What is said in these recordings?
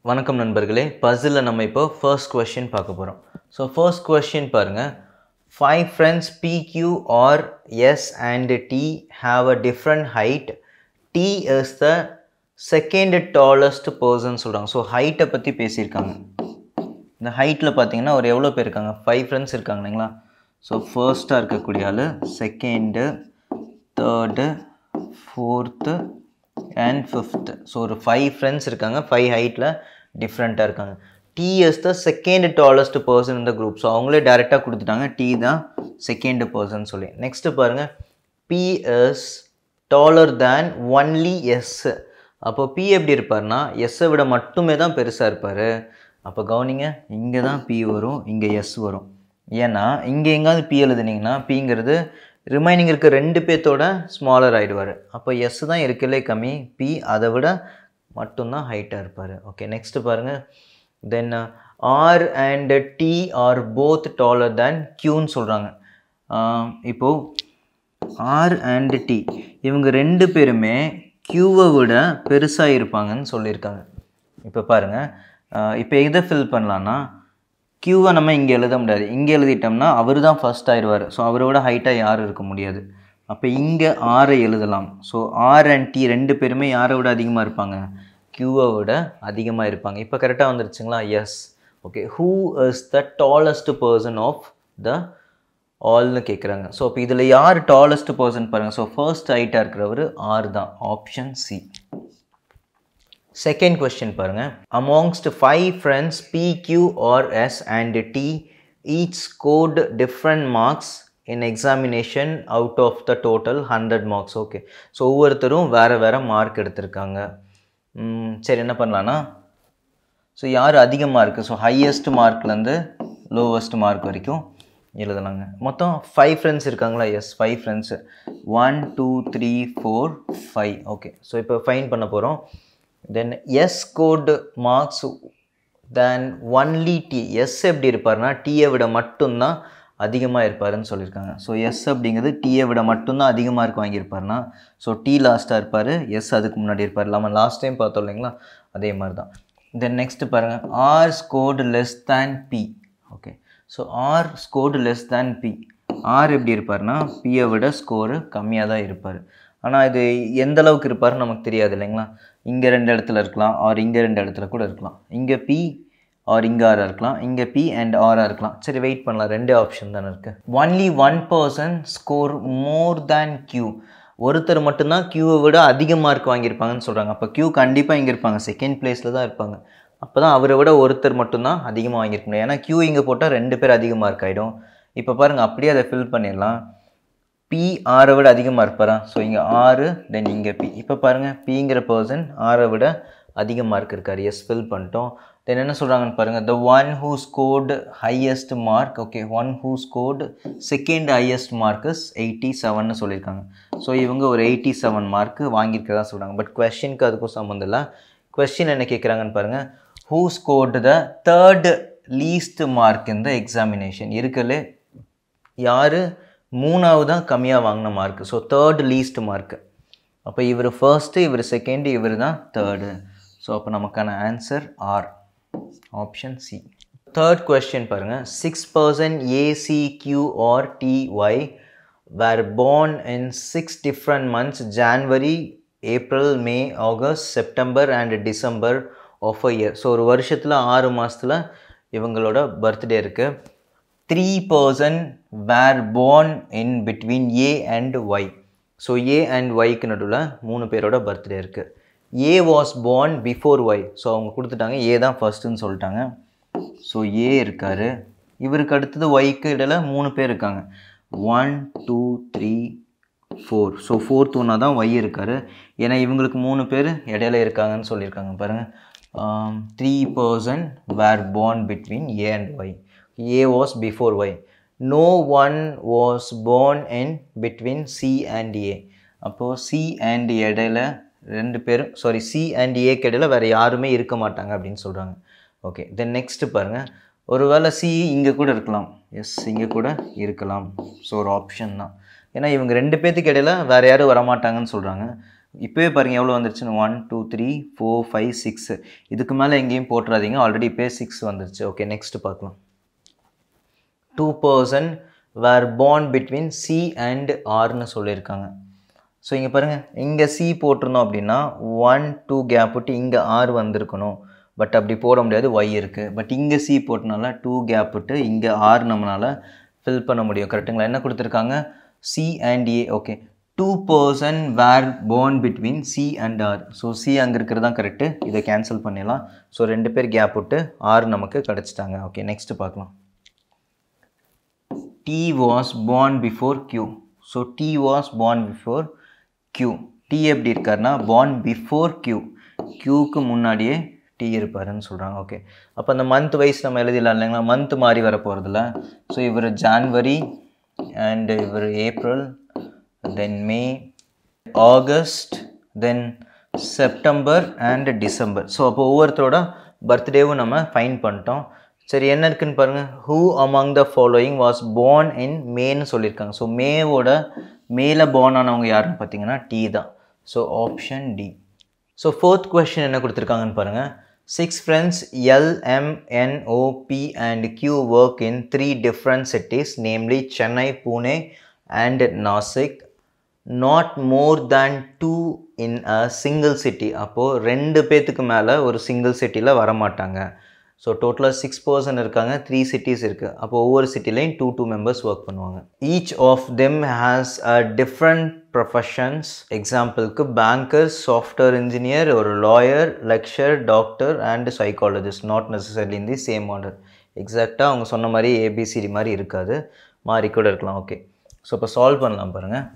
வணக்கம் நண்பர்களே, பசில் நம்ம இப்போ ஃபர்ஸ்ட் கொஸ்டின் பார்க்க போகிறோம். ஸோ ஃபர்ஸ்ட் கொஸ்டின் பாருங்கள். 5 friends PQ or S and T have a different height. T is the second tallest person சொல்கிறாங்க. ஸோ ஹைட்டை பற்றி பேசியிருக்காங்க. இந்த ஹைட்டில் பார்த்தீங்கன்னா ஒரு எவ்வளோ பேர் இருக்காங்க? 5 friends இருக்காங்க இல்லைங்களா? ஸோ ஃபர்ஸ்ட்டாக இருக்கக்கூடிய ஆள், second, third, fourth and fifth. So ஒரு 5 friends இருக்காங்க, 5 ஹைட்டில் டிஃப்ரெண்ட்டாக இருக்காங்க. T is the second tallest person in the group. So அவங்களே டேரெக்டாக கொடுத்துட்டாங்க, T தான் செகண்ட் பர்சன் சொல்லி. நெக்ஸ்ட்டு பாருங்கள், P is taller than only S. அப்போ P எப்படி இருப்பார்னா எஸ்ஸை விட மட்டுமே தான் பெருசாக இருப்பார். அப்போ கவனிங்க, இங்கே தான் P வரும், இங்கே S வரும். ஏன்னா இங்கே எங்காவது P எழுதுனீங்கன்னா Pங்கிறது ரிமைனிங் இருக்க 2 பேர்த்தோட ஸ்மாலர் ஆகிடுவார். அப்போ எஸ் தான் இருக்கலே கம்மி, P அதை விட மட்டும்தான் ஹைட்டாக இருப்பார். ஓகே, நெக்ஸ்ட்டு பாருங்கள். தென் R and T are both taller than Qன்னு சொல்கிறாங்க. இப்போது R and T இவங்க 2 பேருமே Qவை விட பெருசாக இருப்பாங்கன்னு சொல்லியிருக்காங்க. இப்போ பாருங்கள், இப்போ எதை ஃபில் பண்ணலான்னா Qவை நம்ம இங்கே எழுத முடியாது. இங்கே எழுதிட்டோம்னா அவர் தான் ஃபர்ஸ்ட் ஆயிடுவார். ஸோ அவரோட ஹைட்டாக யாரும் இருக்க முடியாது. அப்போ இங்கே ஆரை எழுதலாம். ஸோ R and T 2 பேருமே யாரை விட அதிகமாக இருப்பாங்க? Qவை விட அதிகமாக இருப்பாங்க. இப்போ கரெக்டாக வந்துருச்சுங்களா? Yes. Okay, who is the tallest person of the ஆல்னு கேட்குறாங்க. ஸோ இப்போ இதில் யார் டாலஸ்ட் பர்சன் பாருங்கள். ஸோ ஃபர்ஸ்ட் ஹைட்டாக இருக்கிறவர் R தான், ஆப்ஷன் சி. செகண்ட் கொஸ்டின் பாருங்கள். Amongst 5 friends PQ or S and T each scored different marks in examination out of the total 100 marks. Okay, so ஒவ்வொருத்தரும் வேறு வேறு மார்க் எடுத்திருக்காங்க. சரி, என்ன பண்ணலான்னா, ஸோ யார் அதிக மார்க்கு, ஸோ ஹையஸ்ட் மார்க்லேருந்து லோவஸ்ட் மார்க் வரைக்கும் எழுதலாங்க. மொத்தம் 5 friends இருக்காங்களா? Yes, 5 friends. 1 2 3 4 5. ஓகே, ஸோ இப்போ ஃபைன் பண்ண போகிறோம். Then S scored marks than only T. S எப்படி இருப்பார்னா Tயை விட மட்டும்தான் அதிகமாக இருப்பாருன்னு சொல்லியிருக்காங்க. ஸோ எஸ் அப்படிங்கிறது Tயை விட மட்டும்தான் அதிக மார்க் வாங்கியிருப்பார்னா, ஸோ T லாஸ்ட்டாக இருப்பார், எஸ் அதுக்கு முன்னாடி இருப்பார். நம்ம லாஸ்ட் டைம் பார்த்தோம் இல்லைங்களா, அதே மாதிரி தான். தென் நெக்ஸ்ட்டு பாருங்கள், R scored less than P. Okay, so R scored less than P. R எப்படி இருப்பார்னா Pயை விட ஸ்கோரு கம்மியாக தான் இருப்பார். ஆனால் இது எந்த அளவுக்கு இருப்பார்னு நமக்கு தெரியாது இல்லைங்களா. இங்கே 2 இடத்துல இருக்கலாம், ஆர் இங்கே 2 இடத்துல கூட இருக்கலாம். இங்கே P ஆர் இங்கே R இருக்கலாம், இங்கே P அண்ட் R இருக்கலாம். சரி, வெயிட் பண்ணலாம், 2 ஆப்ஷன் தானே இருக்குது. ஒன்லி 1 person ஸ்கோர் மோர் தேன் Q. ஒருத்தர் மட்டும்தான் Qவை விட அதிக மார்க் வாங்கியிருப்பாங்கன்னு சொல்கிறாங்க. அப்போ Q கண்டிப்பாக இங்கே இருப்பாங்க, செகண்ட் பிளேஸில் தான் இருப்பாங்க. அப்போ தான் அவரை விட ஒருத்தர் மட்டும்தான் அதிகமாக வாங்கியிருக்க முடியும். ஏன்னா Q இங்கே போட்டால் 2 பேர் அதிக மார்க் ஆகிடும். இப்போ பாருங்கள், அப்படியே அதை ஃபில் பண்ணிடலாம். P ஆரை விட அதிகமாக இருப்பாரா? ஸோ இங்கே R, தென் இங்கே P. இப்போ பாருங்கள், Pங்கிற பர்சன் ஆரை விட அதிக மார்க் இருக்கார். எஸ், ஃபில் பண்ணிட்டோம். தென் என்ன சொல்கிறாங்கன்னு பாருங்கள், the one who scored highest mark. Okay, one who scored second highest mark is 87ன்னு சொல்லியிருக்காங்க. ஸோ இவங்க ஒரு 87 மார்க் வாங்கியிருக்கதா சொல்கிறாங்க. பட் கொஸ்டினுக்கு அதுக்கும் சம்மந்தம் இல்லை. கொஸ்டின் என்ன கேட்குறாங்கன்னு பாருங்கள், who scored the third least mark in the examination. இருக்கலே யார் 3வது தான் கம்மியாக வாங்கின mark. So third least mark. அப்போ இவர் ஃபர்ஸ்ட்டு, இவர் செகண்டு, இவர் தான் தேர்டு. ஸோ அப்போ நமக்கான answer R, option C. Third question பாருங்கள். 6 person A, C, Q or T, Y were born in 6 different months, January, April, May, August, September and December of a year. So ஒரு வருஷத்தில் 6 மாதத்தில் இவங்களோட birthday இருக்குது. 3 person were born in between A and Y. So A and Yக்கு நடுவில் 3 பேரோட birthday இருக்குது. A was born before Y. So அவங்க கொடுத்துட்டாங்க, A தான் ஃபர்ஸ்ட்டுன்னு சொல்லிட்டாங்க. ஸோ A இருக்கார், இவருக்கு அடுத்தது Yக்கு இடையில் 3 பேர் இருக்காங்க. 1 2 3 4. ஸோ 4th ஒன்றா தான் Y இருக்கார். ஏன்னா இவங்களுக்கு 3 பேர் இடையில இருக்காங்கன்னு சொல்லியிருக்காங்க. பாருங்கள், 3 person were born between A and Y. A was before Y. No one was born in between C and A. அப்போது C and இடையில 2 பேரும், சாரி, C and Aக்கு இடையில வேறு யாருமே இருக்க மாட்டாங்க அப்படின்னு சொல்கிறாங்க. ஓகே, தென் நெக்ஸ்ட்டு பாருங்கள், ஒருவேளை C இங்கே கூட இருக்கலாம். எஸ், இங்கே கூட இருக்கலாம். ஸோ ஒரு ஆப்ஷன் தான். ஏன்னா இவங்க 2 பேர்த்துக்கு இடையில வேறு யாரும் வரமாட்டாங்கன்னு சொல்கிறாங்க. இப்போவே பாருங்கள் எவ்வளோ வந்துருச்சுன்னு 1 2 3 4 5 6 இதுக்கு மேலே எங்கேயும் போட்டுறாதீங்க ஆல்ரெடி இப்போ 6 வந்துருச்சு ஓகே நெக்ஸ்ட் பார்க்கலாம் 2 persons were born between C and Rன்னு சொல்லியிருக்காங்க ஸோ இங்கே பாருங்கள் இங்கே C போட்டிருந்தோம் அப்படின்னா 1 2 கேப் விட்டு இங்கே R வந்திருக்கணும் பட் அப்படி போட முடியாது Y இருக்குது பட் இங்கே C போட்டனால 2 கேப் விட்டு இங்கே R நம்மளால் ஃபில் பண்ண முடியும் கரெக்டுங்களா என்ன கொடுத்துருக்காங்க C and A okay 2 persons were born between C and R so C அங்கே இருக்கிறது தான் கரெக்டு இதை கேன்சல் பண்ணிடலாம் ஸோ 2 பேர் கேப் விட்டு R நமக்கு கிடச்சிட்டாங்க ஓகே நெக்ஸ்ட் பார்க்கலாம் T was born before Q so T was born before Q T எப்படி இருக்காருன்னா born before Q Qக்கு முன்னாடியே T இருப்பாருன்னு சொல்கிறாங்க ஓகே அப்போ அந்த மந்த் வைஸ் நம்ம எழுதிடலாம் இல்லைங்களா மந்த் மாறி வர போகிறதில்ல ஸோ இவர் ஜான்வரி அண்ட் இவர் April then May August then September and December so அப்போ ஒவ்வொருத்தரோட பர்த்டேவும் நம்ம ஃபைன் பண்ணிட்டோம் சரி என்ன இருக்குன்னு பாருங்கள் who among the following was born in மேன்னு சொல்லியிருக்காங்க ஸோ மேவோட மேலே born ஆனவங்க யாருன்னு பார்த்தீங்கன்னா டி தான் so option D so fourth question என்ன கொடுத்துருக்காங்கன்னு பாருங்கள் 6 friends L, M, N, O, P and Q work in 3 different cities namely Chennai, Pune and Nasik not more than 2 in a single city அப்போது 2 பேத்துக்கு மேலே ஒரு single சிட்டியில் வரமாட்டாங்க so டோட்டலாக 6 persons இருக்காங்க 3 cities இருக்குது அப்போ ஒவ்வொரு சிட்டிலையும் 2 members ஒர்க் பண்ணுவாங்க each of them has a different professions எக்ஸாம்பிளுக்கு பேங்கர் சாஃப்ட்வேர் இன்ஜினியர் ஒரு lawyer lecturer doctor and psychologist not necessarily in the same order எக்ஸாக்டாக அவங்க சொன்ன மாதிரி ஏபிசிடி மாதிரி இருக்காது மாறி கூட இருக்கலாம் ஓகே ஸோ இப்போ சால்வ் பண்ணலாம் பாருங்கள்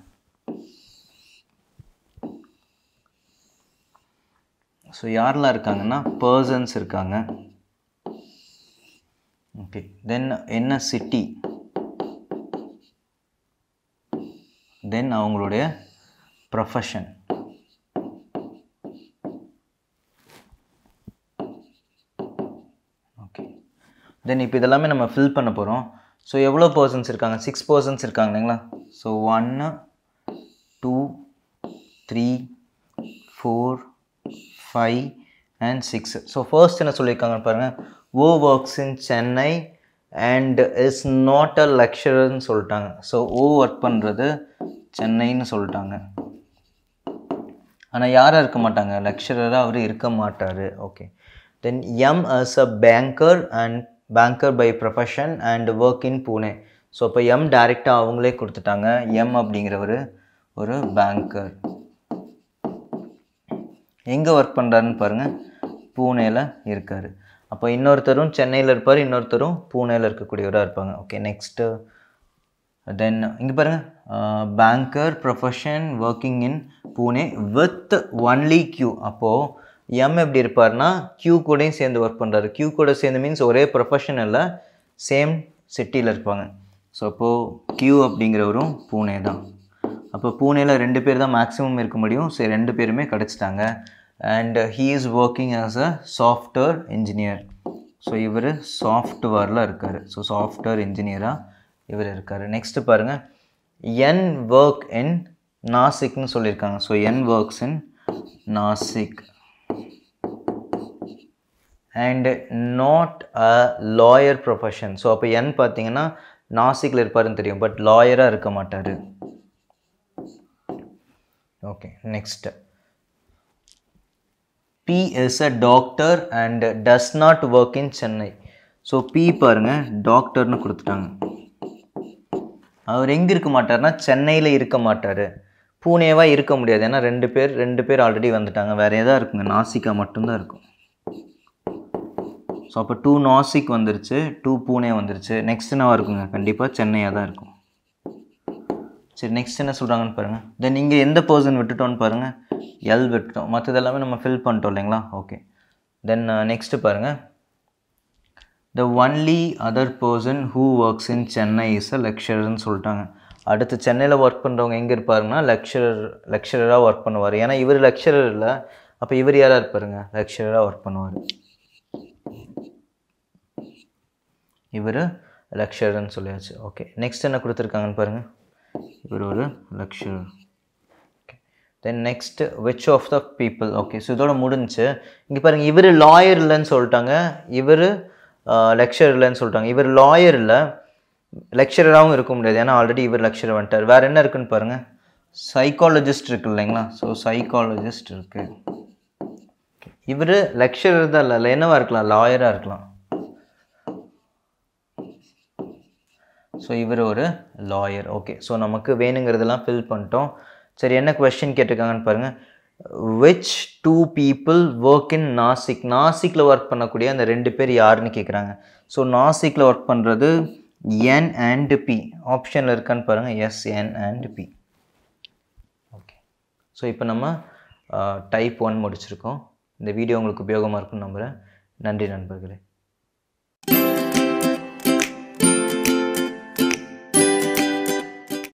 ஸோ யாரெல்லாம் இருக்காங்கன்னா பர்சன்ஸ் இருக்காங்க ஓகே தென் என்ன சிட்டி தென் அவங்களுடைய ப்ரொஃபஷன் ஓகே தென் இப்போ இதெல்லாமே நம்ம ஃபில் பண்ண போகிறோம் ஸோ எவ்வளோ பர்சன்ஸ் இருக்காங்க 6 persons இருக்காங்க இல்லைங்களா ஸோ 1 2 3 4 5 and 6 ஸோ ஃபர்ஸ்ட் என்ன சொல்லியிருக்காங்கன்னு பாருங்கள் O works in Chennai and is not a lecturerன்னு சொல்லிட்டாங்க ஸோ O ஒர்க் பண்ணுறது சென்னைன்னு சொல்லிட்டாங்க ஆனால் யாராக இருக்க மாட்டாங்க லெக்சரராக அவர் இருக்க மாட்டார் okay then M is a banker and banker by profession and work in Pune so இப்போ M டைரெக்டாக அவங்களே கொடுத்துட்டாங்க M அப்படிங்கிறவர் ஒரு பேங்கர் எங்கே ஒர்க் பண்ணுறாருன்னு பாருங்கள் பூனேயில் இருக்கார் அப்போ இன்னொருத்தரும் சென்னையில் இருப்பார் இன்னொருத்தரும் பூனேயில் இருக்கக்கூடியவராக இருப்பாங்க ஓகே நெக்ஸ்ட்டு தென் இங்கே பாருங்கள் banker profession working in Pune with only Q அப்போது M எப்படி இருப்பார்னா Q கூடயும் சேர்ந்து ஒர்க் பண்ணுறாரு Q கூட சேர்ந்து மீன்ஸ் ஒரே ப்ரொஃபஷன் இல்லை சேம் சிட்டியில் இருப்பாங்க ஸோ அப்போது Q அப்படிங்கிறவரும் பூனே தான் அப்போ பூனேயில் 2 பேர் தான் மேக்ஸிமம் இருக்க முடியும் சரி 2 பேருமே கிடச்சிட்டாங்க and he is working as a software engineer so இவர் சாஃப்ட்வேரில் இருக்கார் ஸோ சாஃப்ட்வேர் இன்ஜினியராக இவர் இருக்கார் நெக்ஸ்ட்டு பாருங்கள் N work in நாசிக்னு சொல்லியிருக்காங்க so N works in Nashik and not a lawyer profession so அப்போ N பார்த்தீங்கன்னா நாசிக்கில் இருப்பாருன்னு தெரியும் பட் லாயராக இருக்க மாட்டார் okay next P is a doctor and does not work in Chennai so P பாருங்கள் டாக்டர்னு கொடுத்துட்டாங்க அவர் எங்கே இருக்க மாட்டார்னா சென்னையில் இருக்க மாட்டார் பூனேவாக இருக்க முடியாது ஏன்னா 2 பேர் ஆல்ரெடி வந்துட்டாங்க வேறு எதாவது இருக்குங்க நாசிக்கா மட்டும்தான் இருக்கும் ஸோ அப்போ 2 நாசிக் வந்துருச்சு 2 பூனே வந்துருச்சு நெக்ஸ்ட் என்னவா இருக்குங்க கண்டிப்பாக சென்னையாக தான் இருக்கும் சரி நெக்ஸ்ட் என்ன சொல்கிறாங்கன்னு பாருங்கள் தென் இங்கே எந்த பர்சன் விட்டுட்டோன்னு பாருங்கள் L விட்டுட்டோம் மற்றது எல்லாமே நம்ம ஃபில் பண்ணிட்டோம் இல்லைங்களா ஓகே தென் நெக்ஸ்ட்டு பாருங்கள் the only other person who works in Chennai is a lecturerன்னு சொல்லிட்டாங்க அடுத்து சென்னையில் ஒர்க் பண்ணுறவங்க எங்கே இருப்பாருன்னா லெக்சரராக ஒர்க் பண்ணுவார் ஏன்னா இவர் லெக்சரர் இல்லை அப்போ இவர் யாராக இருப்பாருங்க லெக்சரராக ஒர்க் பண்ணுவார் இவர் லெக்சரர்னு சொல்லியாச்சு ஓகே நெக்ஸ்ட் என்ன கொடுத்துருக்காங்கன்னு பாருங்கள் இவர் ஒரு lecturer okay Then next, which of the people? Okay, so இதோட முடிஞ்சு. இங்க பாருங்க, இவரு lawyer இல்லன்னு சொல்லிட்டாங்க, இவரு lecturer இல்லன்னு சொல்லிட்டாங்க. இவர் lawyer இல்ல, lectureraவும் இருக்க முடியாது, ஏன்னா ஆல்ரெடி இவர் lecturer வந்துட்டார். வேற என்ன இருக்குன்னு பாருங்க, psychologist இருக்கு இல்லைங்களா? ஸோ psychologist இருக்கு. இவர் lecturer தான் இல்லை, என்னவா இருக்கலாம், லாயராக இருக்கலாம். ஸோ இவர் ஒரு லாயர். ஓகே, ஸோ நமக்கு வேணுங்கிறதெல்லாம் ஃபில் பண்ணிட்டோம். சரி, என்ன கொஸ்டின் கேட்டிருக்காங்கன்னு பாருங்கள். Which 2 people work in Nashik? நாசிக்கில் ஒர்க் பண்ணக்கூடிய அந்த 2 பேர் யாருன்னு கேட்குறாங்க. ஸோ நாசிக்கில் ஒர்க் பண்ணுறது N and P. ஆப்ஷனில் இருக்கான்னு பாருங்கள். Yes, N and P. Okay, so இப்போ நம்ம டைப் 1 முடிச்சிருக்கோம். இந்த வீடியோ உங்களுக்கு உபயோகமாக இருக்குன்னு நம்புகிறேன். நன்றி நண்பர்களே.